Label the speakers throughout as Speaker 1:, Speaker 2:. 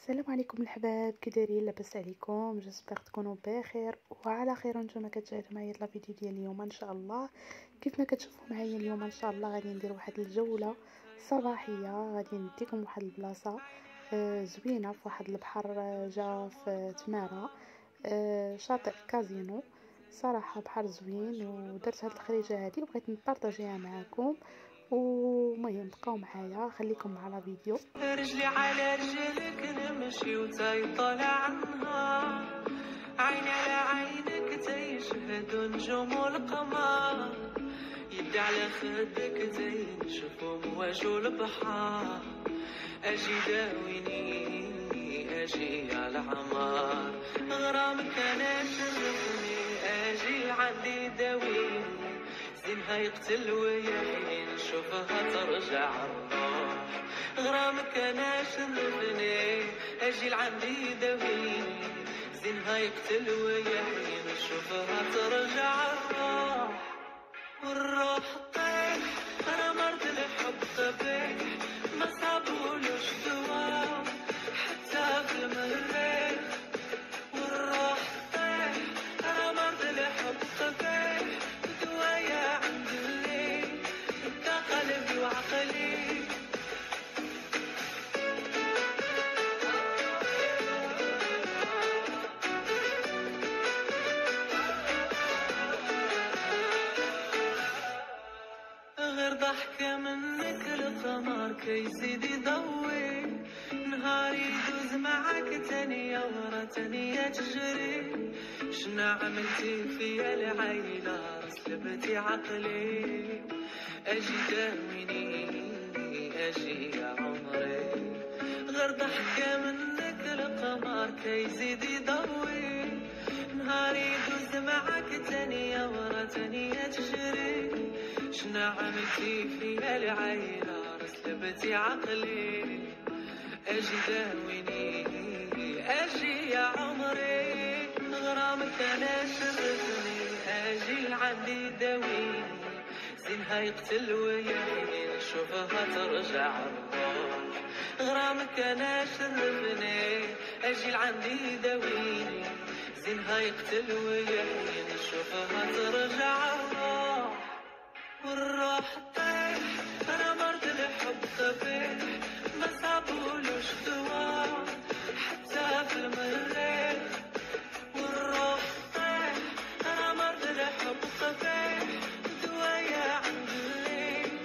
Speaker 1: السلام عليكم الحباب، كي دايرين؟ لاباس عليكم؟ جيسبر تكونوا بخير وعلى خير. نتوما كتشاهدوا معايا لا فيديو ديال اليوم ان شاء الله. كيف ما كتشوفوا معايا اليوم ان شاء الله غادي ندير واحد الجوله صباحيه، غادي نديكم واحد البلاصه زوينه في واحد البحر جا في تماره، شاطئ كازينو. صراحه بحر زوين ودرت هاد الخريجه هادي وبغيت نبارطاجيها معكم. ومهم بقاو معايا، خليكم مع لا فيديو.
Speaker 2: رجلي على رجلك نمشي وتاي طالع عنها، عيني على عينك تيشهدوا نجوم القمر، يدي على خدك تينشفوا مواجه البحر، اجي داويني اجي على عمار، غرامك انا شرفني اجي عندي داويني، زينها يقتل ويحيي نشوفها ترجع الروح، غرامك انا شرفني اجي لعندي داويني، زينها يقتل ويحيي نشوفها ترجع الروح، والروح طيح انا مرض الحب قبيح ما صابولوش دوا حتى في المريخ، والروح طيح انا مرض الحب قبيح دوايا عند الليل انت قلبي وعقلي. غير ضحكة منك القمر كيزيد يضوي، نهاري يدوز معاك تانية ورا تانية تجري، شنا عملتي فيا العيلة سلبتي عقلي، اجي داويني اجي يا عمري، غير ضحكة منك القمر كيزيد يضوي، نهاري يدوز معاك تانية ورا تانية تجري، شنا عملتي فيا العيلة سلبتي عقلي، اجي داويني اجي يا عمري، غرامك انا شرفني اجي لعندي داويني، زينها يقتل ويحيي نشوفها ترجع الروح، غرامك انا شرفني اجي لعندي داويني، زينها يقتل ويحيي نشوفها ترجع الروح، والروح طيح انا مرض الحب قبيح ما صابولوش دوا حتى في المريخ، والروح طيح انا مرض الحب قبيح دوايا عند الليل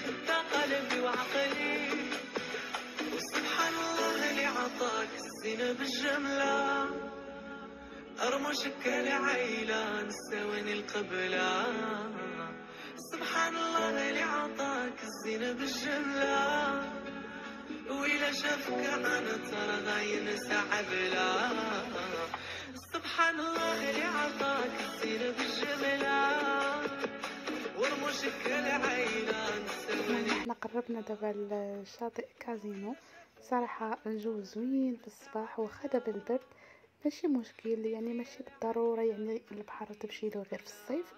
Speaker 2: انت قلبي وعقلي، وسبحان الله اللي عطاك الزينة بالجملة، ارمشك العيلة نساويني القبلة، سبحان الله اللي عطاك الزينة بالجملة، وإلا شافك أنا ترى غاين سعبلة، سبحان الله اللي عطاك الزينة بالجملة، ورموشك العيلة نساويني.
Speaker 1: احنا قربنا دابا لشاطئ كازينو. صراحة الجو زوين في الصباح واخا دابا البرد ماشي مشكل، يعني ماشي بالضرورة يعني البحر تمشي له غير في الصيف،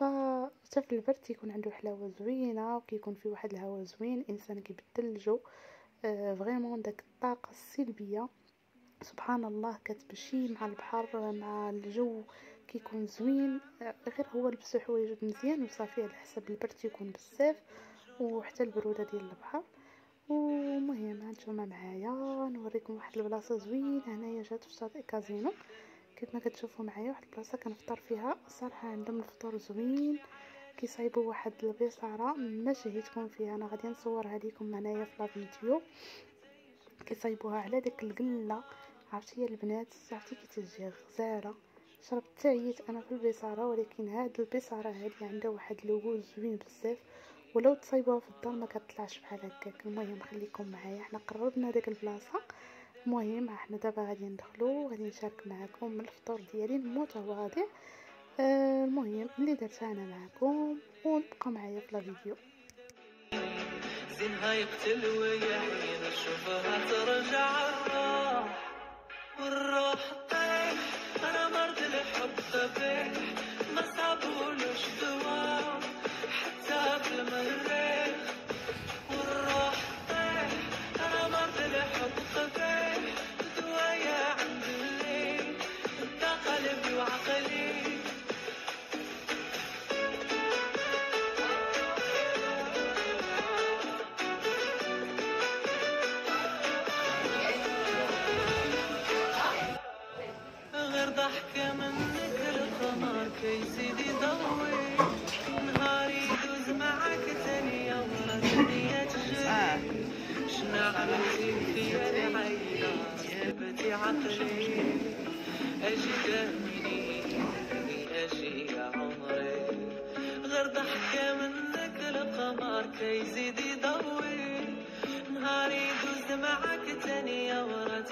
Speaker 1: فحتى في البرد تيكون عنده حلاوه زوينه وكيكون فيه واحد الهواء زوين، الانسان كيبدل الجو فريمون داك الطاقه السلبيه سبحان الله كتمشي مع البحر مع الجو كيكون زوين. غير هو لبسوا حوايج مزيان وصافي على حسب البرد يكون بزاف وحتى البروده ديال البحر. ومهم هانتوما معايا نوريكم واحد البلاصه زوينه هنايا جات في شاطئ كازينو. كيف ما كتشوفوا معايا واحد البلاصه كنفطر فيها، صراحه عندهم الفطور زوين، كيصايبوا واحد البيصاره ما شهيتكم فيها، انا غادي نصورها لكم هنايا في لا فيديو. كيصايبوها على داك القله، عرفتي البنات عرفتي كي تجي غزاله. شربت تعييت انا في البيصاره، ولكن هاد البيصاره هادي عندها واحد لوغو زوين بزاف، ولو تصايبوها في الدار ما كتطلعش بحال هكاك. المهم خليكم معايا، حنا قربنا داك البلاصه. المهم احنا دابا غادي ندخلو، غادي نشارك معكم من الفطور ديالي المتواضع. المهم اللي درتها انا معكم، ونبقى معايا في لا فيديو.
Speaker 2: زينها يقتل ويحيي نشوفها ترجع الروح، والروح طيح انا مرض الحب قبيح ما صابولوش دوا حتى في المريخ، والروح طيح انا مرض الحب قبيح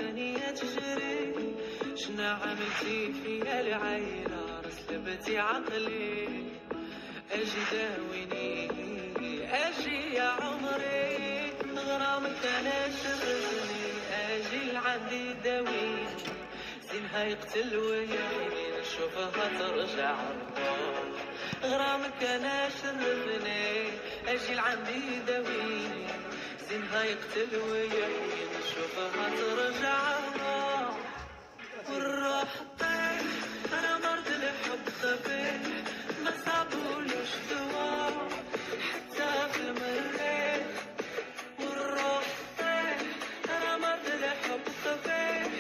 Speaker 2: تانية تجري. شنا عملتي فيا العيلة رسلبتي عقلي. اجي داويني اجي يا عمري، غرامك انا شغلني. اجي لعندي داويني، زينها يقتل ويحيي نشوفها ترجع الروح. غرامك انا شرفني، اجي لعندي داويني، زينها يقتل ويحيي نشوفها ترجع الروح. والروح طيح انا مرض الحب خفيف، ما صابولوش دوا حتى في المريخ. والروح طيح انا مرض الحب خفيف،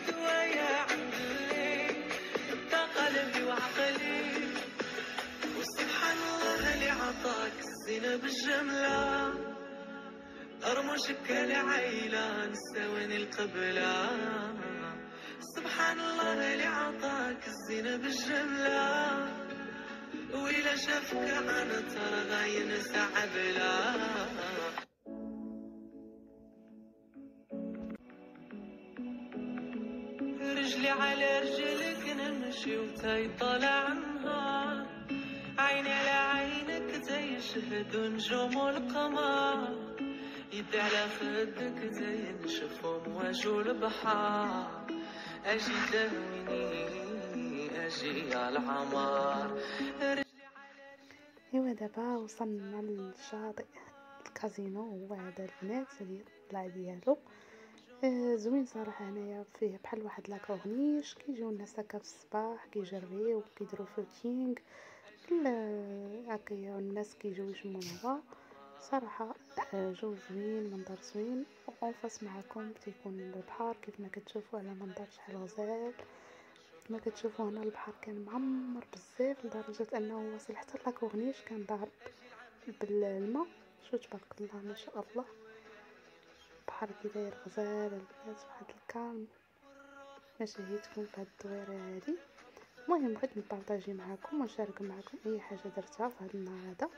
Speaker 2: دوايا عند الليل بدا قلبي وعقلي. وسبحان الله اللي عطاك الزينة بالجملة، أرمشك العيلة نساوين القبلة. سبحان الله اللي عطاك الزينة بالجملة، وإلا شافك عنا ترى غاين سعبلة. رجلي على رجلك نمشي وتاي طالع النهار، عيني على عينك زي الشهد ونجوم القمر، يدي على خدك زي نشوف امواج البحر. اجي داويني اجي على العمار.
Speaker 1: ايوا دابا وصلنا للشاطئ الكازينو، هو هذا البنات اللي طلع ديالو زوين صراحه. هنايا فيه بحال واحد لاكورنيش، كيجيو الناس هكا في الصباح كيجريو كيديروا فوتينغ هكايا، الناس كيجيو يجمعوا هنا صراحه. جو زوين، منظر زوين. وانفاس معكم تيكون البحر كيف ما كتشوفوا على منظر شحال غزال. كما كتشوفوا هنا البحر كان معمر بزاف لدرجه انه وصل حتى لاكورنيش كان ضارب بالماء. شو تبارك الله ما شاء الله، البحر كي داير غزال البنات، واحد الكالم. نشهيتكم في هاد الدويره هادي. المهم بغيت نبارطاجي معكم ونشارك معكم اي حاجه درتها في هذا النهار هذا.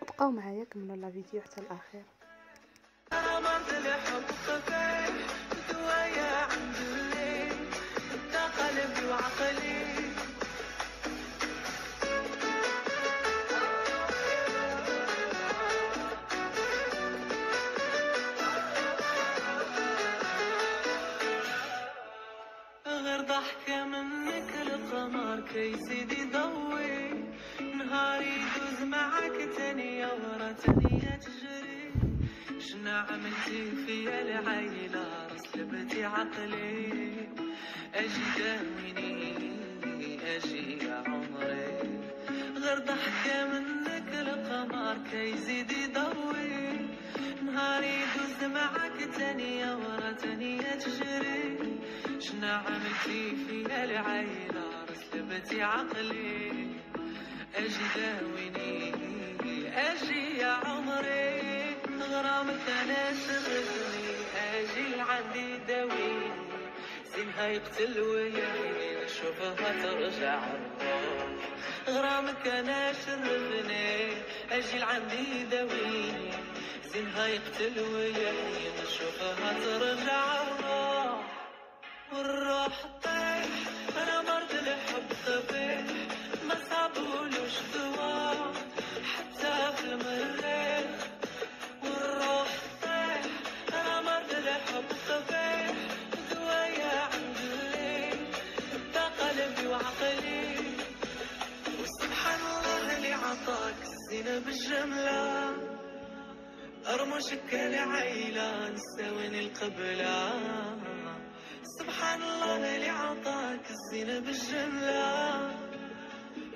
Speaker 1: بقاو معايا كملوا لا فيديو حتى الاخير.
Speaker 2: انا مرض الحب خفيف، دوايا عند الليل بدا قلبي وعقلي. غير ضحكة منك القمر كيزيد يضوي، نهاري يدوز معاك تانية ورا تانية تجري. شنا عملتي فيا العيلة رسلبتي عقلي. اجي داويني اجي يا عمري، غير ضحكة منك القمر كيزيد يضوي، نهاري يدوز معاك تانية ورا تانية تجري. شنا عملتي فيا العيلة رسلبتي عقلي. اجي داويني اجي يا عمري، غرامك انا شغلني. اجي لعندي داويني، زينها يقتل ويحيي نشوفها ترجع الروح. غرامك انا شرفني، اجي لعندي داويني، زينها يقتل ويحيي نشوفها ترجع الروح. والروح طيح انا مرض الحب خفيف، ما صابولوش دوا حتى في المريخ. والروح طيح انا مرض الحب خفيف، دوايا عند الليل بدا قلبي وعقلي. وسبحان الله اللي عطاك الزينة بالجملة، أرمشك العيلة نساوين القبلة. سبحان الله اللي عطاك الزينة بالجملة،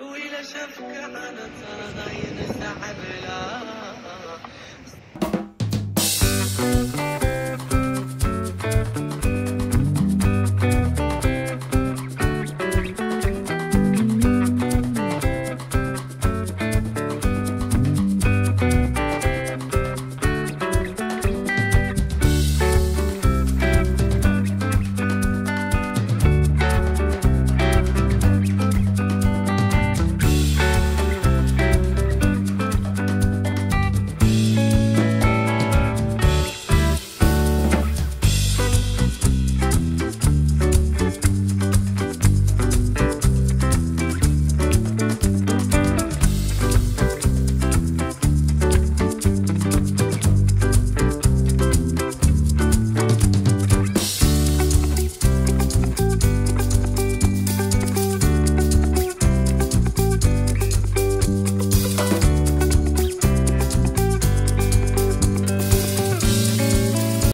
Speaker 2: وإلا شافك عنا ترى غاين سعبلة.